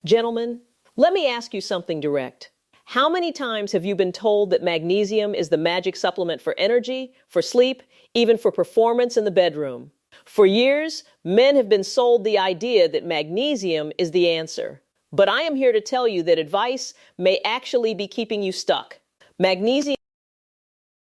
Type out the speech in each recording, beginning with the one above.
Gentlemen, let me ask you something direct. How many times have you been told that magnesium is the magic supplement for energy, for sleep, even for performance in the bedroom? For years, men have been sold the idea that magnesium is the answer. But I am here to tell you that advice may actually be keeping you stuck. Magnesium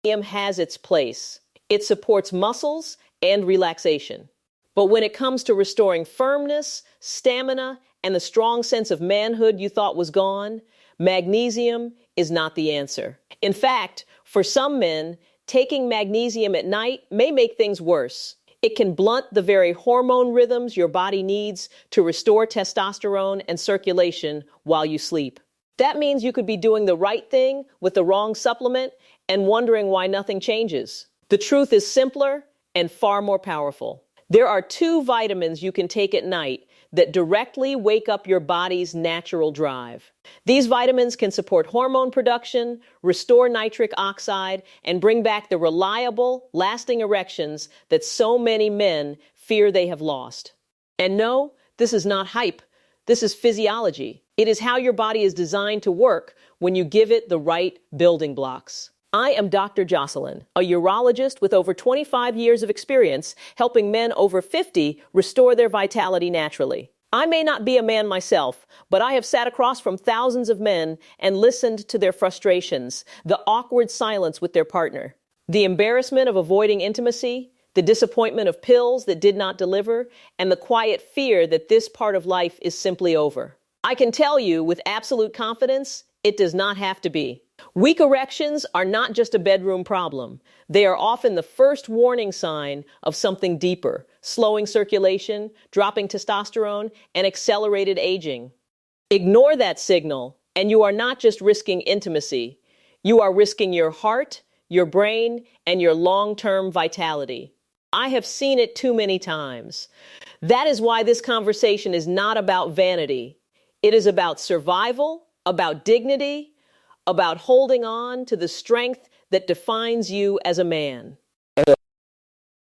has its place. It supports muscles and relaxation. But when it comes to restoring firmness, stamina, and the strong sense of manhood you thought was gone, magnesium is not the answer. In fact, for some men, taking magnesium at night may make things worse. It can blunt the very hormone rhythms your body needs to restore testosterone and circulation while you sleep. That means you could be doing the right thing with the wrong supplement and wondering why nothing changes. The truth is simpler and far more powerful. There are 2 vitamins you can take at night that directly wake up your body's natural drive. These vitamins can support hormone production, restore nitric oxide, and bring back the reliable, lasting erections that so many men fear they have lost. And no, this is not hype. This is physiology. It is how your body is designed to work when you give it the right building blocks. I am Dr. Jocelyn, a urologist with over 25 years of experience helping men over 50 restore their vitality naturally. I may not be a man myself, but I have sat across from thousands of men and listened to their frustrations, the awkward silence with their partner, the embarrassment of avoiding intimacy, the disappointment of pills that did not deliver, and the quiet fear that this part of life is simply over. I can tell you with absolute confidence, it does not have to be. Weak erections are not just a bedroom problem. They are often the first warning sign of something deeper, slowing circulation, dropping testosterone, and accelerated aging. Ignore that signal, and you are not just risking intimacy. You are risking your heart, your brain, and your long-term vitality. I have seen it too many times. That is why this conversation is not about vanity. It is about survival, about dignity, about holding on to the strength that defines you as a man.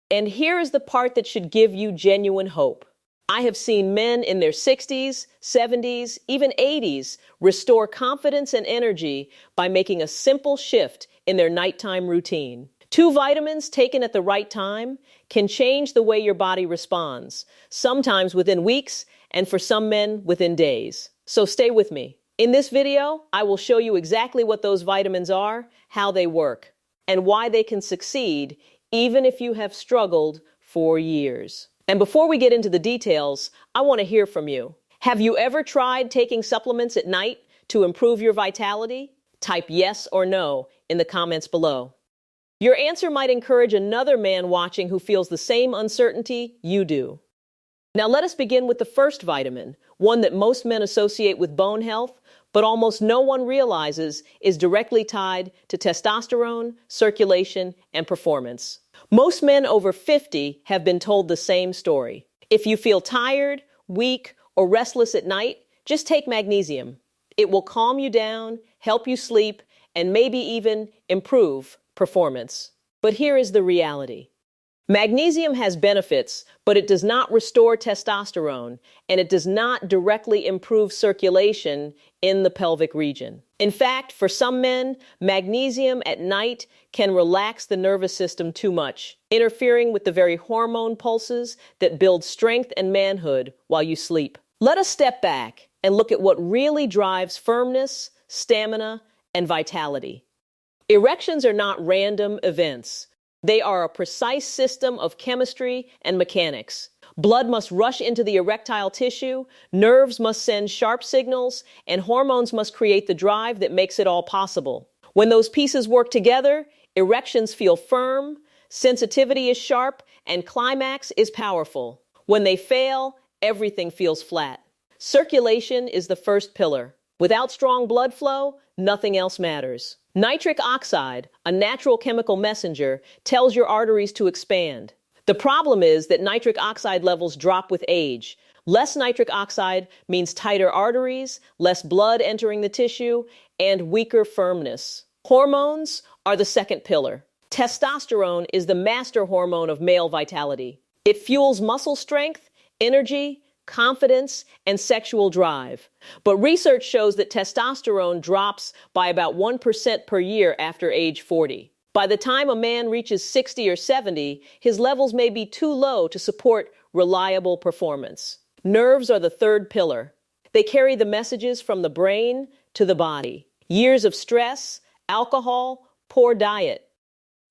And here is the part that should give you genuine hope. I have seen men in their 60s, 70s, even 80s restore confidence and energy by making a simple shift in their nighttime routine. 2 vitamins taken at the right time can change the way your body responds, sometimes within weeks, and for some men within days. So stay with me. In this video, I will show you exactly what those vitamins are, how they work, and why they can succeed even if you have struggled for years. And before we get into the details, I want to hear from you. Have you ever tried taking supplements at night to improve your vitality? Type yes or no in the comments below. Your answer might encourage another man watching who feels the same uncertainty you do. Now let us begin with the first vitamin, one that most men associate with bone health, but almost no one realizes is directly tied to testosterone, circulation, and performance. Most men over 50 have been told the same story. If you feel tired, weak, or restless at night, just take magnesium. It will calm you down, help you sleep, and maybe even improve performance. But here is the reality. Magnesium has benefits, but it does not restore testosterone, and it does not directly improve circulation in the pelvic region. In fact, for some men, magnesium at night can relax the nervous system too much, interfering with the very hormone pulses that build strength and manhood while you sleep. Let us step back and look at what really drives firmness, stamina, and vitality. Erections are not random events. They are a precise system of chemistry and mechanics. Blood must rush into the erectile tissue, nerves must send sharp signals, and hormones must create the drive that makes it all possible. When those pieces work together, erections feel firm, sensitivity is sharp, and climax is powerful. When they fail, everything feels flat. Circulation is the first pillar. Without strong blood flow, nothing else matters. Nitric oxide, a natural chemical messenger, tells your arteries to expand. The problem is that nitric oxide levels drop with age. Less nitric oxide means tighter arteries, less blood entering the tissue, and weaker firmness. Hormones are the second pillar. Testosterone is the master hormone of male vitality. It fuels muscle strength, energy, confidence, and sexual drive. But research shows that testosterone drops by about 1% per year after age 40. By the time a man reaches 60 or 70, his levels may be too low to support reliable performance. Nerves are the third pillar. They carry the messages from the brain to the body. Years of stress, alcohol, poor diet,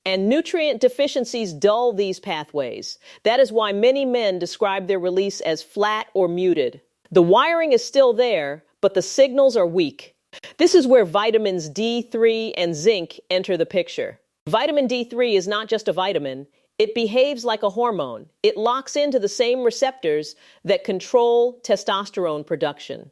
and nutrient deficiencies dull these pathways. That is why many men describe their release as flat or muted. The wiring is still there, but the signals are weak. This is where vitamins D3 and zinc enter the picture. Vitamin D3 is not just a vitamin. It behaves like a hormone. It locks into the same receptors that control testosterone production.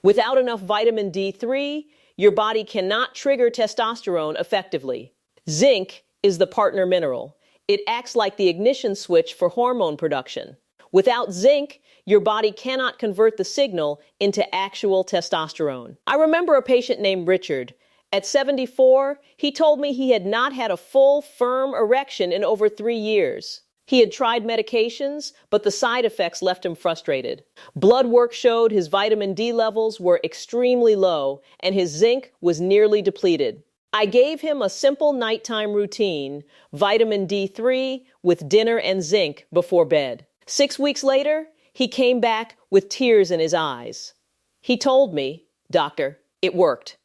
Without enough vitamin D3, your body cannot trigger testosterone effectively. Zinc is the partner mineral. It acts like the ignition switch for hormone production. Without zinc, your body cannot convert the signal into actual testosterone. I remember a patient named Richard. At 74, he told me he had not had a full, firm erection in over 3 years. He had tried medications, but the side effects left him frustrated. Blood work showed his vitamin D levels were extremely low, and his zinc was nearly depleted. I gave him a simple nighttime routine, vitamin D3 with dinner and zinc before bed. 6 weeks later, he came back with tears in his eyes. He told me, "Doctor, it worked.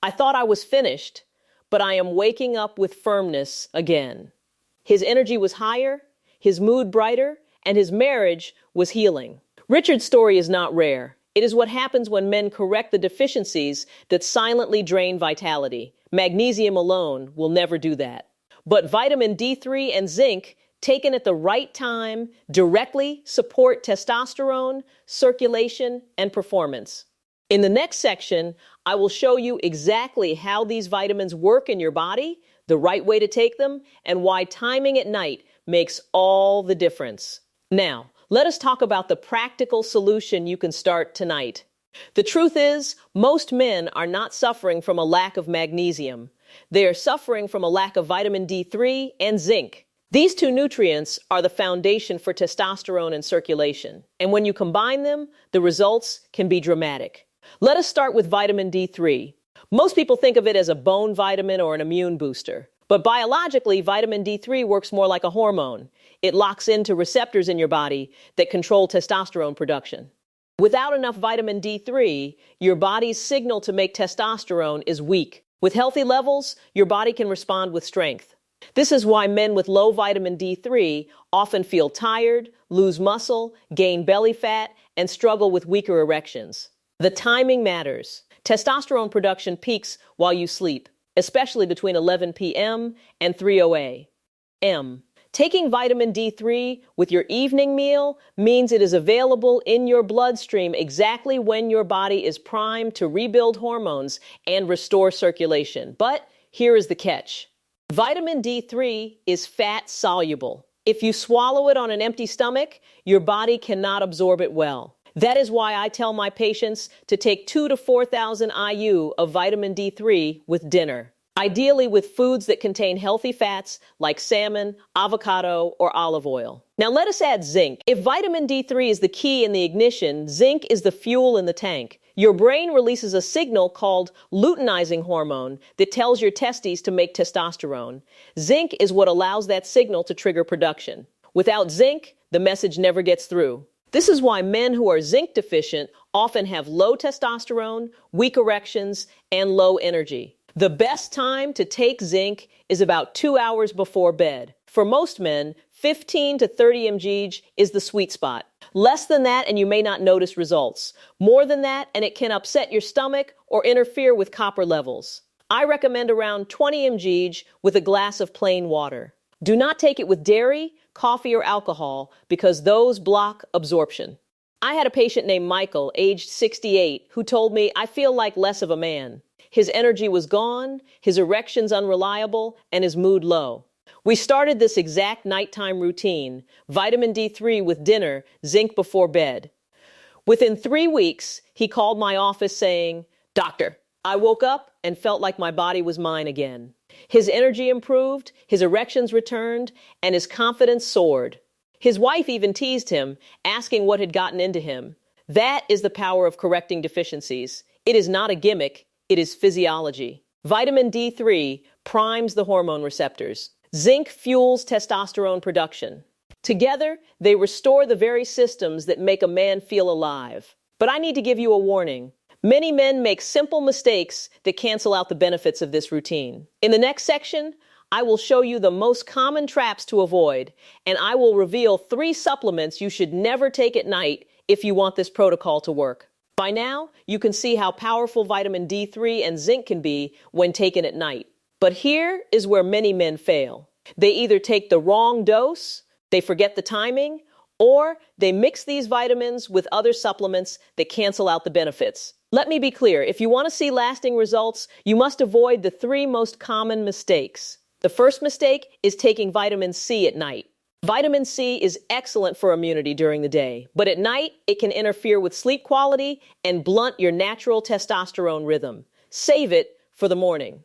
I thought I was finished, but I am waking up with firmness again." His energy was higher, his mood brighter, and his marriage was healing. Richard's story is not rare. It is what happens when men correct the deficiencies that silently drain vitality. Magnesium alone will never do that. But vitamin D3 and zinc, taken at the right time, directly support testosterone, circulation, and performance. In the next section, I will show you exactly how these vitamins work in your body, the right way to take them, and why timing at night makes all the difference. Now, let us talk about the practical solution you can start tonight. The truth is, most men are not suffering from a lack of magnesium. They are suffering from a lack of vitamin D3 and zinc. These two nutrients are the foundation for testosterone and circulation. And when you combine them, the results can be dramatic. Let us start with vitamin D3. Most people think of it as a bone vitamin or an immune booster. But biologically, vitamin D3 works more like a hormone. It locks into receptors in your body that control testosterone production. Without enough vitamin D3, your body's signal to make testosterone is weak. With healthy levels, your body can respond with strength. This is why men with low vitamin D3 often feel tired, lose muscle, gain belly fat, and struggle with weaker erections. The timing matters. Testosterone production peaks while you sleep, especially between 11 p.m. and 3:00 a.m. Taking vitamin D3 with your evening meal means it is available in your bloodstream exactly when your body is primed to rebuild hormones and restore circulation. But here is the catch. Vitamin D3 is fat soluble. If you swallow it on an empty stomach, your body cannot absorb it well. That is why I tell my patients to take 2,000 to 4,000 IU of vitamin D3 with dinner, ideally with foods that contain healthy fats like salmon, avocado, or olive oil. Now let us add zinc. If vitamin D3 is the key in the ignition, zinc is the fuel in the tank. Your brain releases a signal called luteinizing hormone that tells your testes to make testosterone. Zinc is what allows that signal to trigger production. Without zinc, the message never gets through. This is why men who are zinc deficient often have low testosterone, weak erections, and low energy. The best time to take zinc is about 2 hours before bed. For most men, 15 to 30 mg is the sweet spot. Less than that and you may not notice results. More than that and it can upset your stomach or interfere with copper levels. I recommend around 20 mg with a glass of plain water. Do not take it with dairy, coffee, or alcohol because those block absorption. I had a patient named Michael, aged 68, who told me, "I feel like less of a man." His energy was gone, his erections unreliable, and his mood low. We started this exact nighttime routine, vitamin D3 with dinner, zinc before bed. Within 3 weeks, he called my office saying, "Doctor, I woke up and felt like my body was mine again." His energy improved, his erections returned, and his confidence soared. His wife even teased him, asking what had gotten into him. That is the power of correcting deficiencies. It is not a gimmick, it is physiology. Vitamin D3 primes the hormone receptors. Zinc fuels testosterone production. Together, they restore the very systems that make a man feel alive. But I need to give you a warning. Many men make simple mistakes that cancel out the benefits of this routine. In the next section, I will show you the most common traps to avoid, and I will reveal 3 supplements you should never take at night if you want this protocol to work. By now, you can see how powerful vitamin D3 and zinc can be when taken at night. But here is where many men fail. They either take the wrong dose, they forget the timing, or they mix these vitamins with other supplements that cancel out the benefits. Let me be clear, if you want to see lasting results, you must avoid the 3 most common mistakes. The first mistake is taking vitamin C at night. Vitamin C is excellent for immunity during the day, but at night it can interfere with sleep quality and blunt your natural testosterone rhythm. Save it for the morning.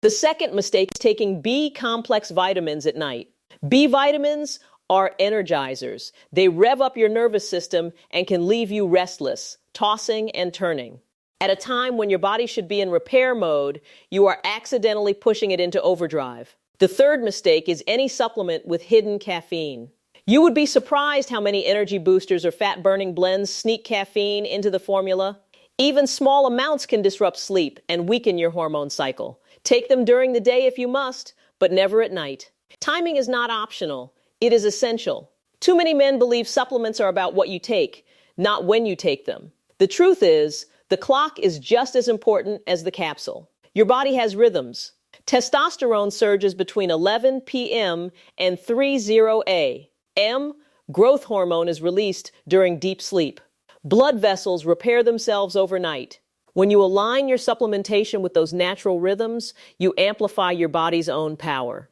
The second mistake is taking B-complex vitamins at night. B vitamins are energizers. They rev up your nervous system and can leave you restless, tossing and turning. At a time when your body should be in repair mode, you are accidentally pushing it into overdrive. The third mistake is any supplement with hidden caffeine. You would be surprised how many energy boosters or fat-burning blends sneak caffeine into the formula. Even small amounts can disrupt sleep and weaken your hormone cycle. Take them during the day if you must, but never at night. Timing is not optional. It is essential. Too many men believe supplements are about what you take, not when you take them. The truth is, the clock is just as important as the capsule. Your body has rhythms. Testosterone surges between 11 p.m. and 3:00 a.m. Growth hormone is released during deep sleep. Blood vessels repair themselves overnight. When you align your supplementation with those natural rhythms, you amplify your body's own power.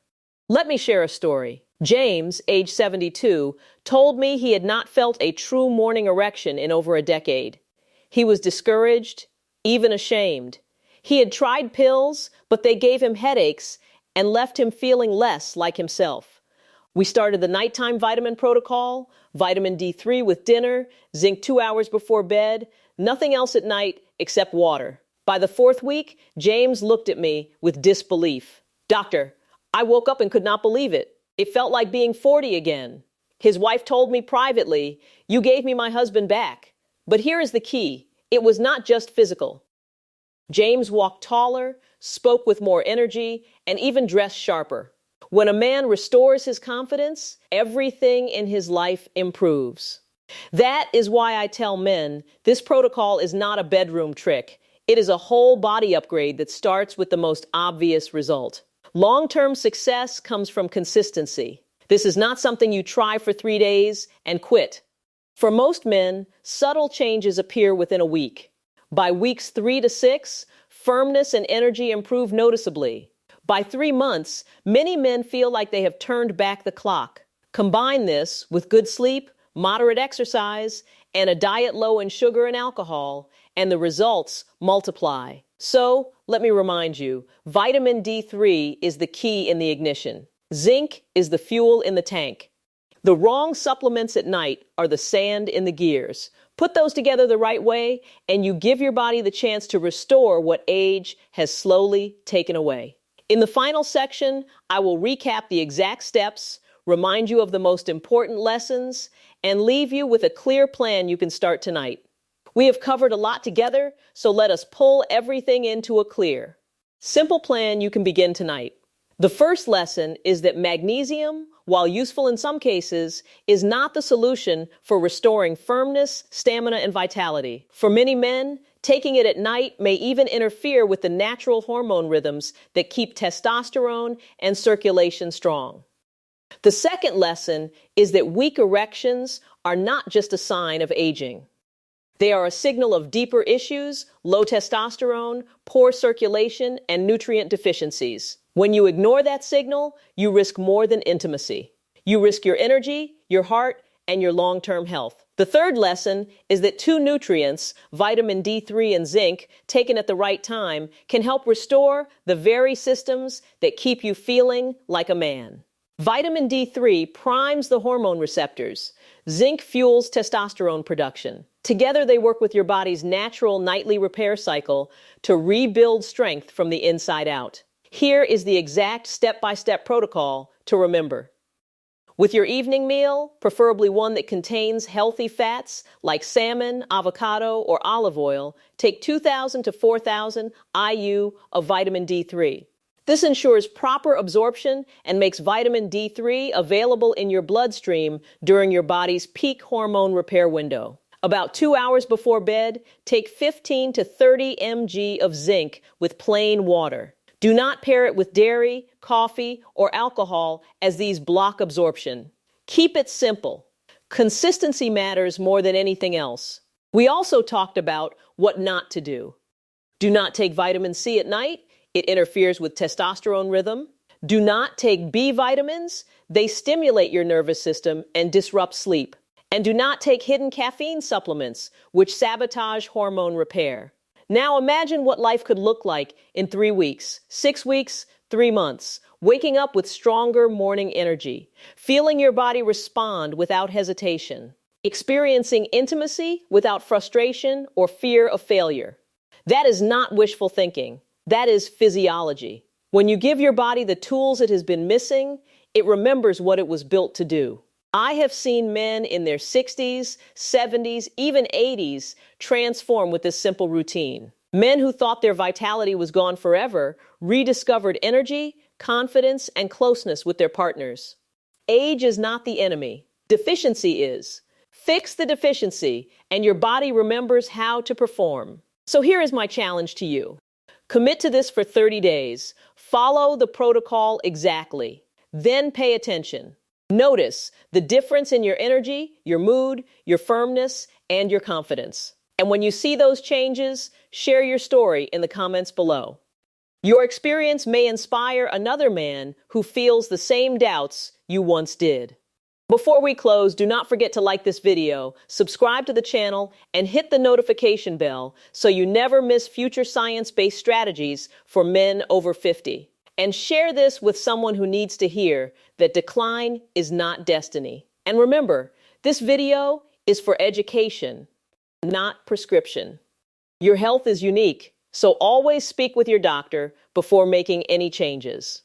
Let me share a story. James, age 72, told me he had not felt a true morning erection in over a decade. He was discouraged, even ashamed. He had tried pills, but they gave him headaches and left him feeling less like himself. We started the nighttime vitamin protocol, vitamin D3 with dinner, zinc 2 hours before bed, nothing else at night except water. By the 4th week, James looked at me with disbelief. "Doctor, I woke up and could not believe it. It felt like being 40 again." His wife told me privately, "You gave me my husband back." But here is the key. It was not just physical. James walked taller, spoke with more energy, and even dressed sharper. When a man restores his confidence, everything in his life improves. That is why I tell men, this protocol is not a bedroom trick. It is a whole body upgrade that starts with the most obvious result. Long-term success comes from consistency. This is not something you try for 3 days and quit. For most men, subtle changes appear within a week. By weeks 3 to 6, firmness and energy improve noticeably. By 3 months, many men feel like they have turned back the clock. Combine this with good sleep, moderate exercise, and a diet low in sugar and alcohol, and the results multiply. So, let me remind you, vitamin D3 is the key in the ignition. Zinc is the fuel in the tank. The wrong supplements at night are the sand in the gears. Put those together the right way, and you give your body the chance to restore what age has slowly taken away. In the final section, I will recap the exact steps, remind you of the most important lessons, and leave you with a clear plan you can start tonight. We have covered a lot together, so let us pull everything into a clear, simple plan you can begin tonight. The first lesson is that magnesium, while useful in some cases, is not the solution for restoring firmness, stamina, and vitality. For many men, taking it at night may even interfere with the natural hormone rhythms that keep testosterone and circulation strong. The second lesson is that weak erections are not just a sign of aging. They are a signal of deeper issues, low testosterone, poor circulation, and nutrient deficiencies. When you ignore that signal, you risk more than intimacy. You risk your energy, your heart, and your long-term health. The third lesson is that 2 nutrients, vitamin D3 and zinc, taken at the right time, can help restore the very systems that keep you feeling like a man. Vitamin D3 primes the hormone receptors. Zinc fuels testosterone production. Together, they work with your body's natural nightly repair cycle to rebuild strength from the inside out. Here is the exact step-by-step protocol to remember. With your evening meal, preferably one that contains healthy fats like salmon, avocado, or olive oil, take 2,000 to 4,000 IU of vitamin D3. This ensures proper absorption and makes vitamin D3 available in your bloodstream during your body's peak hormone repair window. About 2 hours before bed, take 15 to 30 mg of zinc with plain water. Do not pair it with dairy, coffee, or alcohol as these block absorption. Keep it simple. Consistency matters more than anything else. We also talked about what not to do. Do not take vitamin C at night. It interferes with testosterone rhythm. Do not take B vitamins. They stimulate your nervous system and disrupt sleep. And do not take hidden caffeine supplements, which sabotage hormone repair. Now imagine what life could look like in 3 weeks, 6 weeks, 3 months, waking up with stronger morning energy, feeling your body respond without hesitation, experiencing intimacy without frustration or fear of failure. That is not wishful thinking. That is physiology. When you give your body the tools it has been missing, it remembers what it was built to do. I have seen men in their 60s, 70s, even 80s transform with this simple routine. Men who thought their vitality was gone forever rediscovered energy, confidence, and closeness with their partners. Age is not the enemy. Deficiency is. Fix the deficiency, and your body remembers how to perform. So here is my challenge to you. Commit to this for 30 days. Follow the protocol exactly. Then pay attention. Notice the difference in your energy, your mood, your firmness, and your confidence. And when you see those changes, share your story in the comments below. Your experience may inspire another man who feels the same doubts you once did. Before we close, do not forget to like this video, subscribe to the channel, and hit the notification bell so you never miss future science-based strategies for men over 50. And share this with someone who needs to hear that decline is not destiny. And remember, this video is for education, not prescription. Your health is unique, so always speak with your doctor before making any changes.